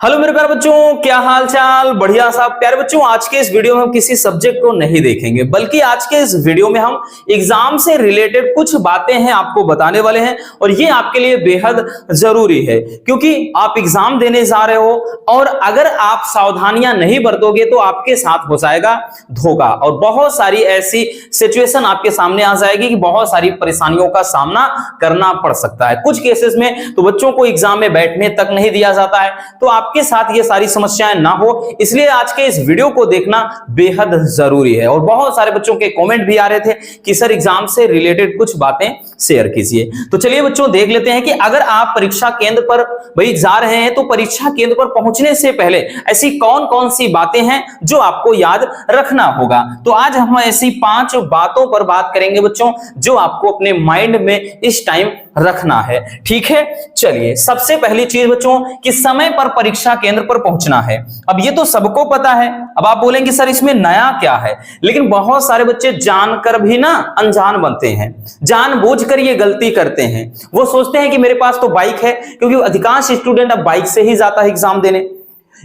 Hello मेरे प्यारे बच्चों, क्या हाल चाल। बढ़िया साहब। प्यारे बच्चों, आज के इस वीडियो में हम किसी सब्जेक्ट को नहीं देखेंगे, बल्कि आज के इस वीडियो में हम एग्जाम से रिलेटेड कुछ बातें हैं आपको बताने वाले हैं। और ये आपके लिए बेहद जरूरी है, क्योंकि आप एग्जाम देने जा रहे हो और अगर आप सावधानियां नहीं बरतोगे तो आपके साथ हो जाएगा धोखा और बहुत सारी ऐसी सिचुएशन आपके सामने आ जाएगी कि बहुत सारी परेशानियों का सामना करना पड़ सकता है। कुछ केसेस में तो बच्चों को एग्जाम में बैठने तक नहीं दिया जाता है, तो आपके साथ ये सारी समस्याएं ना हो, इसलिए आज के इस वीडियो को देखना बेहद जरूरी है। और बहुत सारे बच्चों के कमेंट भी आ रहे थे कि सर एग्जाम से रिलेटेड कुछ बातें शेयर कीजिए। तो चलिए बच्चों देख लेते हैं कि अगर आप परीक्षा केंद्र पर भाई जा रहे हैं तो परीक्षा केंद्र पर पहुंचने से पहले ऐसी कौन कौन सी बातें हैं जो आपको याद रखना होगा। तो आज हम ऐसी 5 बातों पर बात करेंगे बच्चों, जो आपको अपने माइंड में इस टाइम रखना है। ठीक है, चलिए सबसे पहली चीज बच्चों कि समय पर परीक्षा केंद्र पर पहुंचना है। अब ये तो सबको पता है, अब आप बोलेंगे सर इसमें नया क्या है, लेकिन बहुत सारे बच्चे जानकर भी ना अनजान बनते हैं, जानबूझकर ये गलती करते हैं। वो सोचते हैं कि मेरे पास तो बाइक है, क्योंकि अधिकांश स्टूडेंट अब बाइक से ही जाता है एग्जाम देने।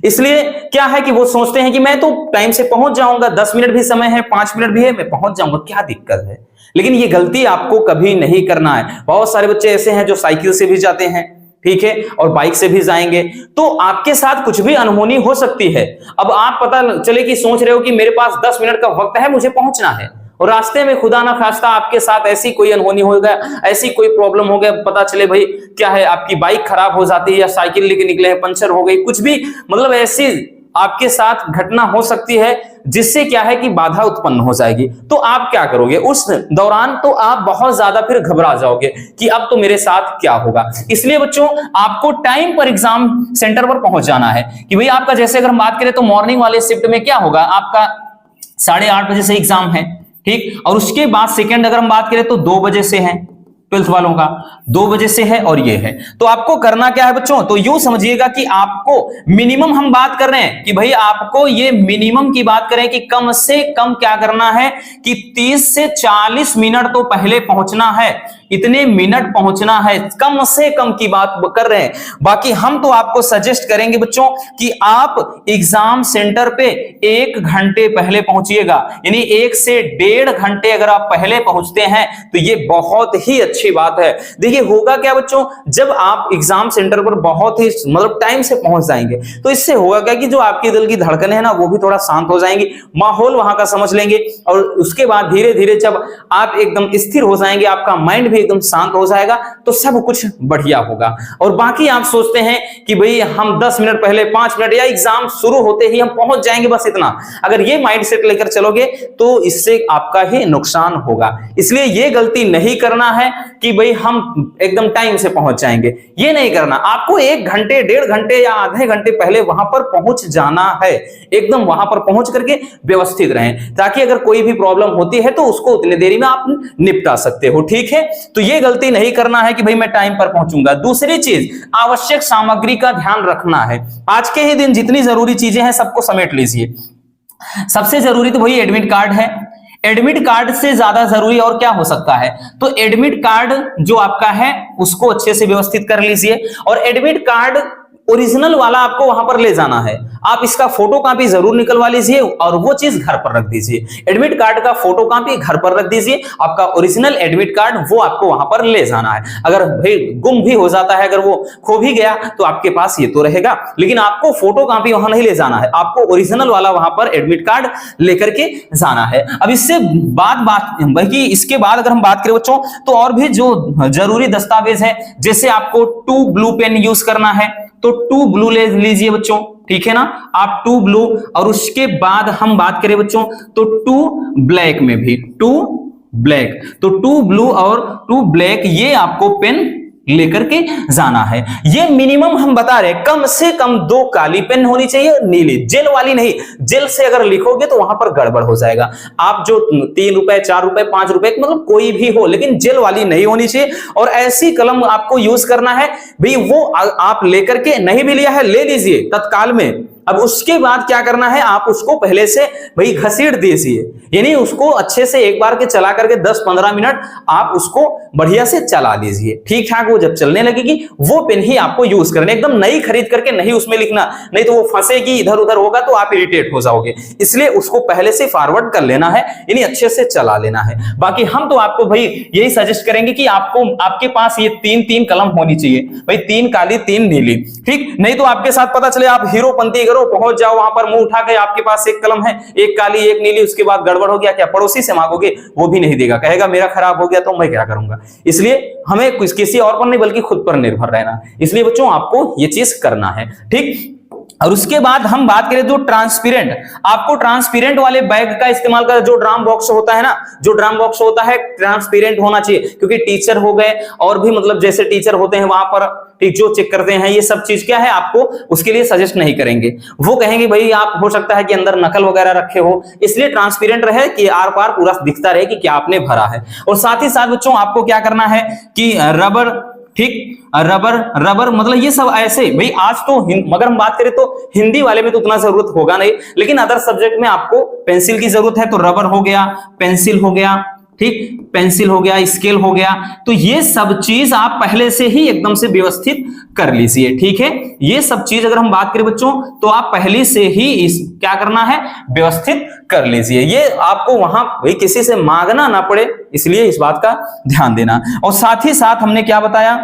इसलिए क्या है कि वो सोचते हैं कि मैं तो टाइम से पहुंच जाऊंगा, 10 मिनट भी समय है, 5 मिनट भी है, मैं पहुंच जाऊंगा, क्या दिक्कत है। लेकिन ये गलती आपको कभी नहीं करना है। बहुत सारे बच्चे ऐसे हैं जो साइकिल से भी जाते हैं, ठीक है, और बाइक से भी जाएंगे, तो आपके साथ कुछ भी अनहोनी हो सकती है। अब आप पता चले कि सोच रहे हो कि मेरे पास 10 मिनट का वक्त है, मुझे पहुंचना है, और रास्ते में खुदा ना खास्ता आपके साथ ऐसी कोई अनहोनी हो गया, ऐसी कोई प्रॉब्लम हो गया, पता चले भाई क्या है, आपकी बाइक खराब हो जाती है या साइकिल लेके निकले हैं पंचर हो गई, कुछ भी मतलब ऐसी आपके साथ घटना हो सकती है जिससे क्या है कि बाधा उत्पन्न हो जाएगी। तो आप क्या करोगे उस दौरान, तो आप बहुत ज्यादा फिर घबरा जाओगे कि अब तो मेरे साथ क्या होगा। इसलिए बच्चों आपको टाइम पर एग्जाम सेंटर पर पहुंच जाना है। कि भाई आपका जैसे अगर हम बात करें तो मॉर्निंग वाले शिफ्ट में क्या होगा, आपका 8:30 बजे से एग्जाम है, ठीक, और उसके बाद सेकेंड अगर हम बात करें तो 2 बजे से है, 12th वालों का 2 बजे से है, और ये है। तो आपको करना क्या है बच्चों, तो यूं समझिएगा कि आपको मिनिमम हम बात कर रहे हैं कि भाई आपको ये मिनिमम की बात करें कि कम से कम क्या करना है कि 30 से 40 मिनट तो पहले पहुंचना है, इतने मिनट पहुंचना है, कम से कम की बात कर रहे हैं। बाकी हम तो आपको सजेस्ट करेंगे बच्चों कि आप एग्जाम सेंटर पे 1 घंटे पहले पहुंचिएगा, यानी 1 से 1.5 घंटे अगर आप पहले पहुंचते हैं तो ये बहुत ही अच्छी बात है। देखिए होगा क्या बच्चों, जब आप एग्जाम सेंटर पर बहुत ही मतलब टाइम से पहुंच जाएंगे तो इससे होगा क्या कि जो आपके दिल की धड़कनें है ना वो भी थोड़ा शांत हो जाएंगी, माहौल वहां का समझ लेंगे, और उसके बाद धीरे धीरे जब आप एकदम स्थिर हो जाएंगे, आपका माइंड एकदम शांत हो जाएगा, तो सब कुछ बढ़िया होगा। और बाकी आप सोचते हैं कि भाई हम 10 मिनट पहले, 5 मिनट या एग्जाम शुरू होते ही हम पहुंच जाएंगे, बस इतना, अगर ये माइंडसेट लेकर चलोगे तो इससे आपका ही नुकसान होगा। इसलिए ये गलती नहीं करना है कि भाई हम एकदम टाइम से पहुंच जाएंगे, ये नहीं करना। आपको 1 घंटे, 1.5 घंटे या आधे घंटे पहले वहां पर पहुंच जाना है, एकदम वहां पर पहुंच करके व्यवस्थित रहें, ताकि अगर कोई भी प्रॉब्लम होती है तो उसको उतनी देरी में आप निपटा सकते हो। ठीक है, तो ये गलती नहीं करना है कि भाई मैं टाइम पर पहुंचूंगा। दूसरी चीज, आवश्यक सामग्री का ध्यान रखना है। आज के ही दिन जितनी जरूरी चीजें हैं सबको समेट लीजिए। सबसे जरूरी तो वही एडमिट कार्ड है, एडमिट कार्ड से ज्यादा जरूरी और क्या हो सकता है। तो एडमिट कार्ड जो आपका है उसको अच्छे से व्यवस्थित कर लीजिए, और एडमिट कार्ड ओरिजिनल वाला आपको वहां पर ले जाना है। आप इसका फोटो कॉपी जरूर निकलवा लीजिए और वो चीज घर पर रख दीजिए। एडमिट कार्ड का फोटो कॉपी घर पर रख दीजिए, आपका ओरिजिनल एडमिट कार्ड वो आपको वहां पर ले जाना है। अगर भाई गुम भी हो जाता है, अगर वो खो भी गया तो आपके पास ये तो रहेगा, लेकिन आपको फोटो कॉपी वहां नहीं ले जाना है, आपको ओरिजिनल वाला वहां पर एडमिट कार्ड लेकर के जाना है। अब इससे बाकी इसके बाद अगर हम बात करें बच्चों तो और भी जो जरूरी दस्तावेज है, जैसे आपको 2 ब्लू पेन यूज करना है, तो 2 ब्लू ले लीजिए बच्चों, ठीक है ना, आप 2 ब्लू, और उसके बाद हम बात करें बच्चों तो 2 ब्लैक में भी 2 ब्लैक, तो 2 ब्लू और 2 ब्लैक ये आपको पेन लेकर के जाना है। ये मिनिमम हम बता रहे हैं, कम से कम 2 काली पेन होनी चाहिए, नीली, जेल वाली नहीं। जेल से अगर लिखोगे तो वहां पर गड़बड़ हो जाएगा। आप जो 3 रुपए, 4 रुपए, 5 रुपए मतलब कोई भी हो, लेकिन जेल वाली नहीं होनी चाहिए। और ऐसी कलम आपको यूज करना है भाई, वो आप लेकर के, नहीं भी लिया है ले लीजिए तत्काल में। अब उसके बाद क्या करना है, आप उसको पहले से भाई घसीट दीजिए, यानी उसको अच्छे से एक बार के चला करके 10-15 मिनट आप उसको बढ़िया से चला लीजिए, ठीक ठाक वो जब चलने लगेगी वो पेन ही आपको यूज करना, एकदम नई खरीद करके नहीं उसमें लिखना, नहीं तो वो फंसेगी इधर उधर होगा तो आप इरिटेट हो जाओगे। इसलिए उसको पहले से फॉरवर्ड कर लेना है, यानी अच्छे से चला लेना है। बाकी हम तो आपको भाई यही सजेस्ट करेंगे कि आपको आपके पास ये तीन तीन कलम होनी चाहिए भाई, 3 काली 3 नीली, ठीक। नहीं तो आपके साथ पता चले आप हीरोपंती करो, पहुंच जाओ वहां पर मुंह उठा के आपके पास एक कलम है, एक काली एक नीली, उसके बाद गड़बड़ हो गया, क्या पड़ोसी से मांगोगे? वो भी नहीं देगा, कहेगा मेरा खराब हो गया तो मैं क्या करूंगा। इसलिए हमें किसी और पर नहीं बल्कि खुद पर निर्भर रहना। इसलिए बच्चों आपको ये चीज करना है, ठीक। और उसके बाद हम बात करें तो ट्रांसपेरेंट, आपको ट्रांसपेरेंट वाले बैग का इस्तेमाल कर, जो ड्राम बॉक्स होता है ना, जो ड्राम बॉक्स होता है ट्रांसपेरेंट होना चाहिए, क्योंकि टीचर हो गए और भी मतलब जैसे टीचर होते हैं वहां पर ठीक जो चेक करते हैं, ये सब चीज क्या है आपको उसके लिए सजेस्ट नहीं करेंगे। वो कहेंगे भाई आप हो सकता है कि अंदर नकल वगैरह रखे हो, इसलिए ट्रांसपेरेंट रहे कि आर पार पूरा दिखता रहे कि क्या आपने भरा है। और साथ ही साथ बच्चों आपको क्या करना है कि रबर, ठीक, रबर मतलब ये सब ऐसे भाई आज तो मगर हम बात करें तो हिंदी वाले में तो उतना जरूरत होगा नहीं, लेकिन अदर सब्जेक्ट में आपको पेंसिल की जरूरत है, तो रबर हो गया, पेंसिल हो गया, ठीक, पेंसिल हो गया, स्केल हो गया, तो ये सब चीज आप पहले से ही एकदम से व्यवस्थित कर लीजिए, ठीक है। ये सब चीज अगर हम बात करें बच्चों तो आप पहले से ही इस क्या करना है व्यवस्थित कर लीजिए, ये आपको वहां भाई किसी से मांगना ना पड़े, इसलिए इस बात का ध्यान देना। और साथ ही साथ हमने क्या बताया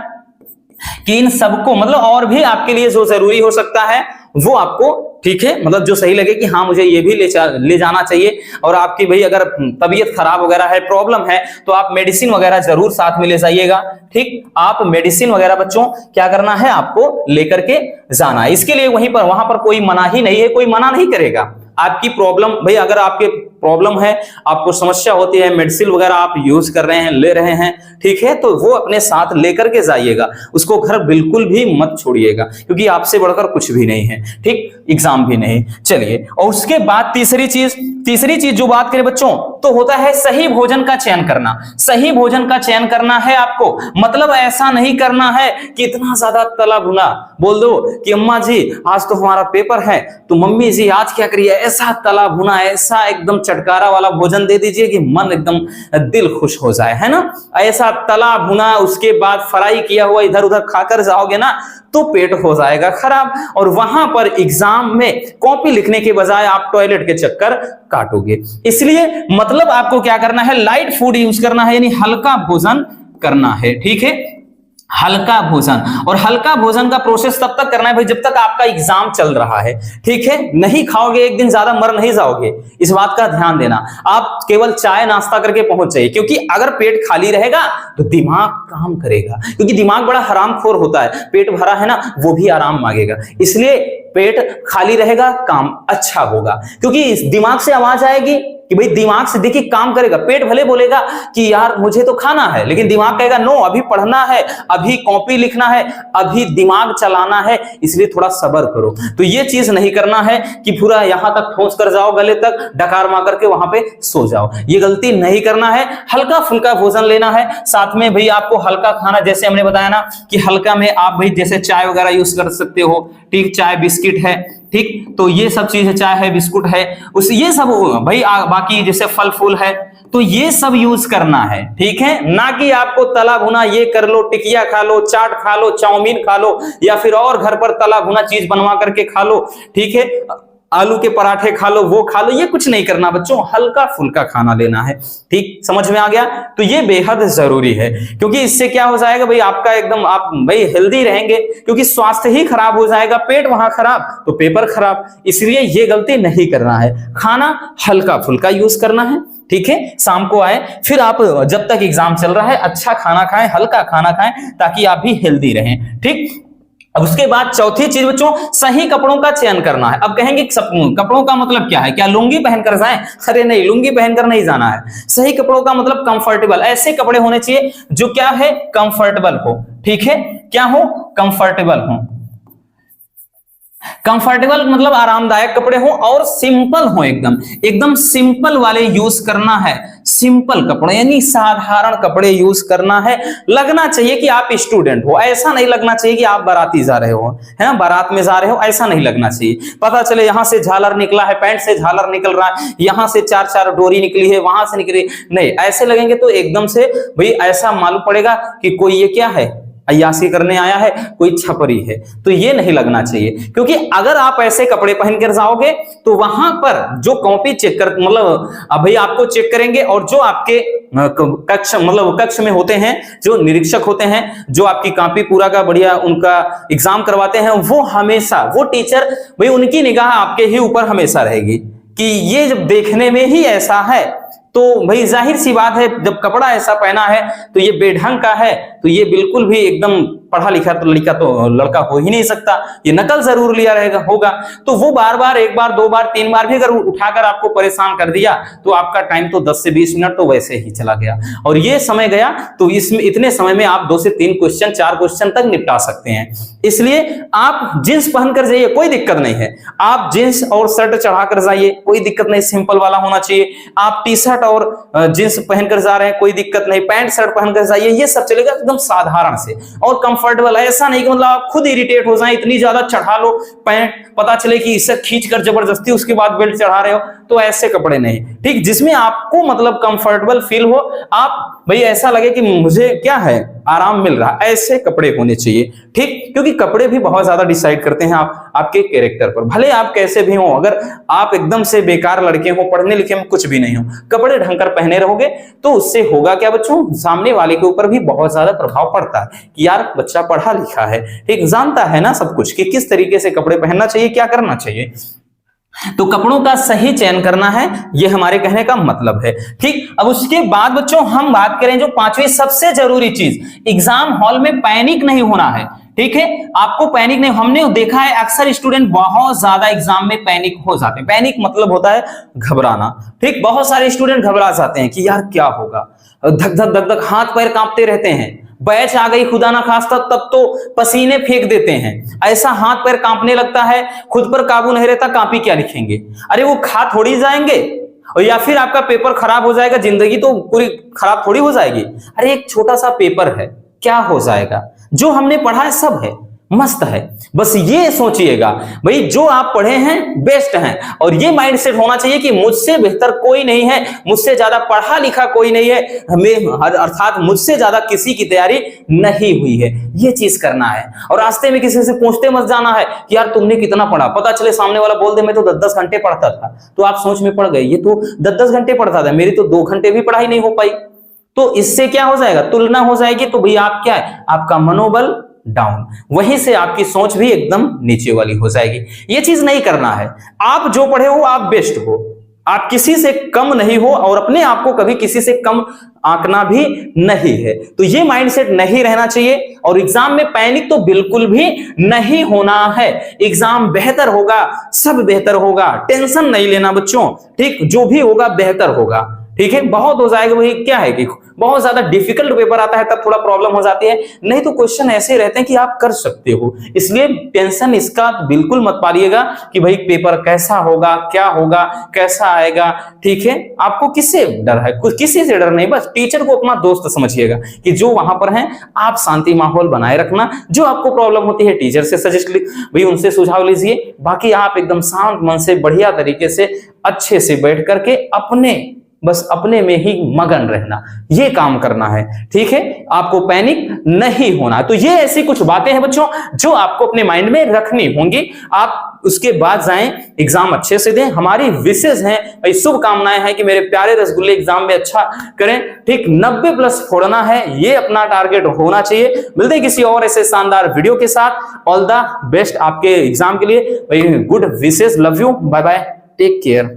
कि इन सबको मतलब और भी आपके लिए जो जरूरी हो सकता है वो आपको, ठीक है, मतलब जो सही लगे कि हाँ मुझे ये भी ले जाना चाहिए। और आपकी भाई अगर तबीयत खराब वगैरह है, प्रॉब्लम है, तो आप मेडिसिन वगैरह जरूर साथ में ले जाइएगा, ठीक। आप मेडिसिन वगैरह बच्चों क्या करना है आपको लेकर के जाना है। इसके लिए वहीं पर वहां पर कोई मना ही नहीं है, कोई मना नहीं करेगा। आपकी प्रॉब्लम भाई अगर आपके प्रॉब्लम है, आपको समस्या होती है, मेडिसिन वगैरह आप यूज कर रहे हैं, ले रहे हैं, ठीक है, तो वो अपने साथ लेकर के जाइएगा, उसको घर बिल्कुल भी मत छोड़िएगा, क्योंकि आपसे बढ़कर कुछ भी नहीं है, ठीक, एग्जाम भी नहीं। चलिए, और उसके बाद तीसरी चीज जो बात करें बच्चों तो होता है सही भोजन का चयन करना। सही भोजन का चयन करना है आपको, मतलब ऐसा नहीं करना है कि इतना ज्यादा तला भुना बोल दो कि अम्मा जी आज तो हमारा पेपर है, तो मम्मी जी आज क्या करिए ऐसा तला भुना, ऐसा एकदम चटकारा वाला भोजन दे दीजिए कि मन एकदम दिल खुश हो जाए, है ना। ऐसा तला भुना उसके बाद फ्राई किया हुआ इधर उधर खाकर जाओगे ना तो पेट हो जाएगा खराब, और वहां पर एग्जाम में कॉपी लिखने के बजाय आप टॉयलेट के चक्कर काटोगे। इसलिए मतलब आपको क्या करना है, लाइट फूड यूज करना है, यानी हल्का भोजन करना है, ठीक है, हल्का भोजन। और हल्का भोजन का प्रोसेस तब तक करना है भाई जब तक आपका एग्जाम चल रहा है, ठीक है। नहीं खाओगे एक दिन ज्यादा मर नहीं जाओगे, इस बात का ध्यान देना। आप केवल चाय नाश्ता करके पहुंच जाइए, क्योंकि अगर पेट खाली रहेगा तो दिमाग काम करेगा, क्योंकि दिमाग बड़ा हरामखोर होता है, पेट भरा है ना वो भी आराम मांगेगा, इसलिए पेट खाली रहेगा काम अच्छा होगा। क्योंकि दिमाग से आवाज आएगी कि भाई दिमाग से देखिए काम करेगा, पेट भले बोलेगा कि यार मुझे तो खाना है, लेकिन दिमाग कहेगा नो अभी पढ़ना है, अभी कॉपी लिखना है, अभी दिमाग चलाना है, इसलिए थोड़ा सब्र करो। तो ये चीज नहीं करना है कि पूरा यहां तक ठोस कर जाओ, गले तक डकार मार करके वहां पे सो जाओ, ये गलती नहीं करना है। हल्का फुल्का भोजन लेना है, साथ में भाई आपको हल्का खाना, जैसे हमने बताया ना कि हल्का में आप भाई जैसे चाय वगैरह यूज कर सकते हो, ठीक, चाय बिस्किट है, ठीक, तो ये सब चीज है, चाय है, बिस्कुट है, उस ये सब भाई बाकी जैसे फल फूल है, तो ये सब यूज करना है, ठीक है। ना कि आपको तला भुना ये कर लो, टिकिया खा लो, चाट खा लो, चाउमीन खा लो, या फिर और घर पर तला भुना चीज बनवा करके खा लो, ठीक है, आलू के पराठे खा लो, वो खा लो, ये कुछ नहीं करना बच्चों, हल्का फुल्का खाना लेना है, ठीक, समझ में आ गया। तो ये बेहद जरूरी है, क्योंकि इससे क्या हो जाएगा भाई आपका एकदम आप भाई हेल्दी रहेंगे, क्योंकि स्वास्थ्य ही खराब हो जाएगा, पेट वहां खराब तो पेपर खराब, इसलिए ये गलती नहीं करना है, खाना हल्का फुल्का यूज करना है, ठीक है। शाम को आए फिर आप जब तक एग्जाम चल रहा है अच्छा खाना खाएं, हल्का खाना खाएं, ताकि आप भी हेल्दी रहें, ठीक। अब उसके बाद चौथी चीज बच्चों सही कपड़ों का चयन करना है। अब कहेंगे कपड़ों का मतलब क्या है, क्या लुंगी पहनकर जाएं? अरे नहीं, लुंगी पहनकर नहीं जाना है। सही कपड़ों का मतलब कंफर्टेबल, ऐसे कपड़े होने चाहिए जो क्या है कंफर्टेबल हो, ठीक है, क्या हो कंफर्टेबल हो। कंफर्टेबल मतलब आरामदायक कपड़े हो और सिंपल हो, एकदम एकदम सिंपल वाले यूज करना है, सिंपल कपड़े यानी साधारण कपड़े यूज करना है। लगना चाहिए कि आप स्टूडेंट हो, ऐसा नहीं लगना चाहिए कि आप बाराती जा रहे हो, है ना, बारात में जा रहे हो, ऐसा नहीं लगना चाहिए। पता चले यहां से झालर निकला है, पैंट से झालर निकल रहा है, यहां से चार चार डोरी निकली है, वहां से निकली नहीं, ऐसे लगेंगे तो एकदम से भाई ऐसा मालूम पड़ेगा कि कोई ये क्या है, अय्यासी करने आया है, कोई छपरी है। तो ये नहीं लगना चाहिए, क्योंकि अगर आप ऐसे कपड़े पहनकर जाओगे तो वहां पर जो कॉपी चेक कर मतलब भाई आपको चेक करेंगे, और जो आपके कक्ष में होते हैं, जो निरीक्षक होते हैं, जो आपकी कॉपी पूरा का बढ़िया उनका एग्जाम करवाते हैं, वो हमेशा वो टीचर भाई उनकी निगाह आपके ही ऊपर हमेशा रहेगी कि ये जब देखने में ही ऐसा है तो भाई जाहिर सी बात है, जब कपड़ा ऐसा पहना है तो ये बेढंग का है, तो ये बिल्कुल भी एकदम पढ़ा लिखा तो लड़का हो ही नहीं सकता, ये नकल जरूर लिया रहेगा होगा। तो वो बार बार, एक बार, दो बार, तीन बार भी अगर उठाकर आपको परेशान कर दिया तो आपका टाइम तो 10 से 20 मिनट तो वैसे ही चला गया, और ये समय गया तो इसमें इतने समय में आप 2 से 3 क्वेश्चन, 4 क्वेश्चन तक निपटा सकते हैं। इसलिए आप जींस पहनकर जाइए, कोई दिक्कत नहीं है, आप जींस और शर्ट चढ़ाकर जाइए, कोई दिक्कत नहीं, सिंपल वाला होना चाहिए। आप टी शर्ट और जींस पहनकर जा रहे हैं, कोई दिक्कत नहीं, पैंट शर्ट पहनकर जाइए, ये सब चलेगा एकदम साधारण से और कंफर्टेबल। ऐसा नहीं कि मतलब आप खुद इरिटेट हो जाए, इतनी ज्यादा चढ़ा लो पैंट, पता चले कि इसे खींचकर जबरदस्ती उसके बाद बेल्ट चढ़ा रहे हो, तो ऐसे कपड़े नहीं, ठीक, जिसमें आपको मतलब कंफर्टेबल फील हो, आप भाई ऐसा लगे कि मुझे क्या है, आराम मिल रहा, ऐसे कपड़े होने चाहिए, ठीक, क्योंकि कपड़े भी बहुत ज्यादा डिसाइड करते हैं आपके कैरेक्टर पर। भले आप कैसे भी हो, अगर आप एकदम से बेकार लड़के हो, पढ़ने लिखे में कुछ भी नहीं हो, कपड़े ढंगकर पहने रहोगे तो उससे होगा क्या बच्चों, सामने वाले के ऊपर भी बहुत ज्यादा प्रभाव पड़ता है कि यार बच्चा पढ़ा लिखा है, ठीक, जानता है ना सब कुछ कि किस तरीके से कपड़े पहनना चाहिए, क्या करना चाहिए। तो कपड़ों का सही चयन करना है, ये हमारे कहने का मतलब है, ठीक। अब उसके बाद बच्चों हम बात करें जो 5वीं सबसे जरूरी चीज, एग्जाम हॉल में पैनिक नहीं होना है, ठीक है, आपको पैनिक नहीं, हमने देखा है अक्सर स्टूडेंट बहुत ज्यादा एग्जाम में पैनिक हो जाते हैं। पैनिक मतलब होता है घबराना, ठीक, बहुत सारे स्टूडेंट घबरा जाते हैं कि यार क्या होगा, धक धक धक धक हाथ पैर कांपते रहते हैं, बैच आ गई खुदा ना खास्ता तब तो पसीने फेंक देते हैं, ऐसा हाथ पैर कांपने लगता है, खुद पर काबू नहीं रहता, कॉपी क्या लिखेंगे, अरे वो खा थोड़ी जाएंगे, और या फिर आपका पेपर खराब हो जाएगा, जिंदगी तो पूरी खराब थोड़ी हो जाएगी, अरे एक छोटा सा पेपर है, क्या हो जाएगा, जो हमने पढ़ा है सब है, मस्त है, बस ये सोचिएगा भाई जो आप पढ़े हैं बेस्ट हैं, और ये माइंडसेट होना चाहिए कि मुझसे बेहतर कोई नहीं है, मुझसे ज्यादा पढ़ा लिखा कोई नहीं है, हमें अर्थात मुझसे ज्यादा किसी की तैयारी नहीं हुई है, ये चीज करना है। और रास्ते में किसी से पूछते मत जाना है कि यार तुमने कितना पढ़ा, पता चले सामने वाला बोल दे मैं तो 10-10 घंटे पढ़ता था, तो आप सोच में पड़ गए ये तो 10-10 घंटे पढ़ता था, मेरी तो 2 घंटे भी पढ़ाई नहीं हो पाई, तो इससे क्या हो जाएगा, तुलना हो जाएगी, तो भैया आप क्या है, आपका मनोबल डाउन, वहीं से आपकी सोच भी एकदम नीचे वाली हो जाएगी। ये चीज नहीं करना है, आप जो पढ़े हो आप बेस्ट हो, आप किसी से कम नहीं हो, और अपने आप को कभी किसी से कम आंकना भी नहीं है, तो ये माइंडसेट नहीं रहना चाहिए। और एग्जाम में पैनिक तो बिल्कुल भी नहीं होना है, एग्जाम बेहतर होगा, सब बेहतर होगा, टेंशन नहीं लेना बच्चों, ठीक, जो भी होगा बेहतर होगा, ठीक है। बहुत हो जाएगा, वही क्या है कि बहुत ज्यादा डिफिकल्ट पेपर आता है तब थोड़ा प्रॉब्लम हो जाती है, नहीं तो क्वेश्चन ऐसे रहते हैं कि आप कर सकते हो, इसलिए टेंशन इसका बिल्कुल मत पालिएगा कि भाई पेपर कैसा होगा, क्या होगा, कैसा आएगा, ठीक है। आपको किससे डर है, कुछ किसी से डर नहीं, बस टीचर को अपना दोस्त समझिएगा कि जो वहां पर है, आप शांति माहौल बनाए रखना, जो आपको प्रॉब्लम होती है टीचर से सजेस्ट भाई उनसे सुझाव लीजिए, बाकी आप एकदम शांत मन से बढ़िया तरीके से अच्छे से बैठ करके बस अपने में ही मगन रहना, ये काम करना है, ठीक है, आपको पैनिक नहीं होना। तो ये ऐसी कुछ बातें हैं बच्चों जो आपको अपने माइंड में रखनी होंगी, आप उसके बाद जाएं एग्जाम अच्छे से दें। हमारी विशेष है, शुभकामनाएं हैं कि मेरे प्यारे रसगुल्ले एग्जाम में अच्छा करें, ठीक, 90+ फोड़ना है, ये अपना टारगेट होना चाहिए। मिलते हैं किसी और ऐसे शानदार वीडियो के साथ, ऑल द बेस्ट आपके एग्जाम के लिए, good wishes, love you, bye bye, take care.